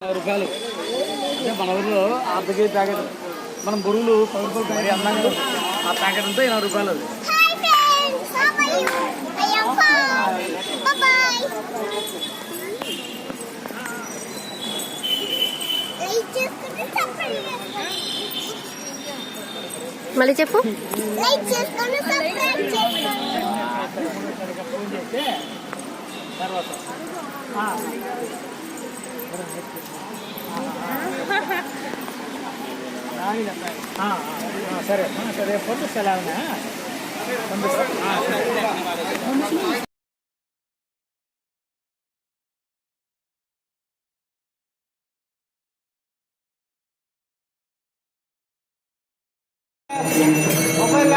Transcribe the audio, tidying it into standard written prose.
రూపాయలు అంటే మన ఊరిలో అర్ధ కేజీ ప్యాకెట్ మనం బరువులు 10 రూపాయలు ప్యాకెట్ అందంగా ఆ ప్యాకెట్ అంతా 20 రూపాయలు అది. మళ్ళీ చెప్పు. తర్వాత సరే సరే పంపిస్తా పంపిస్తా. మొబైల్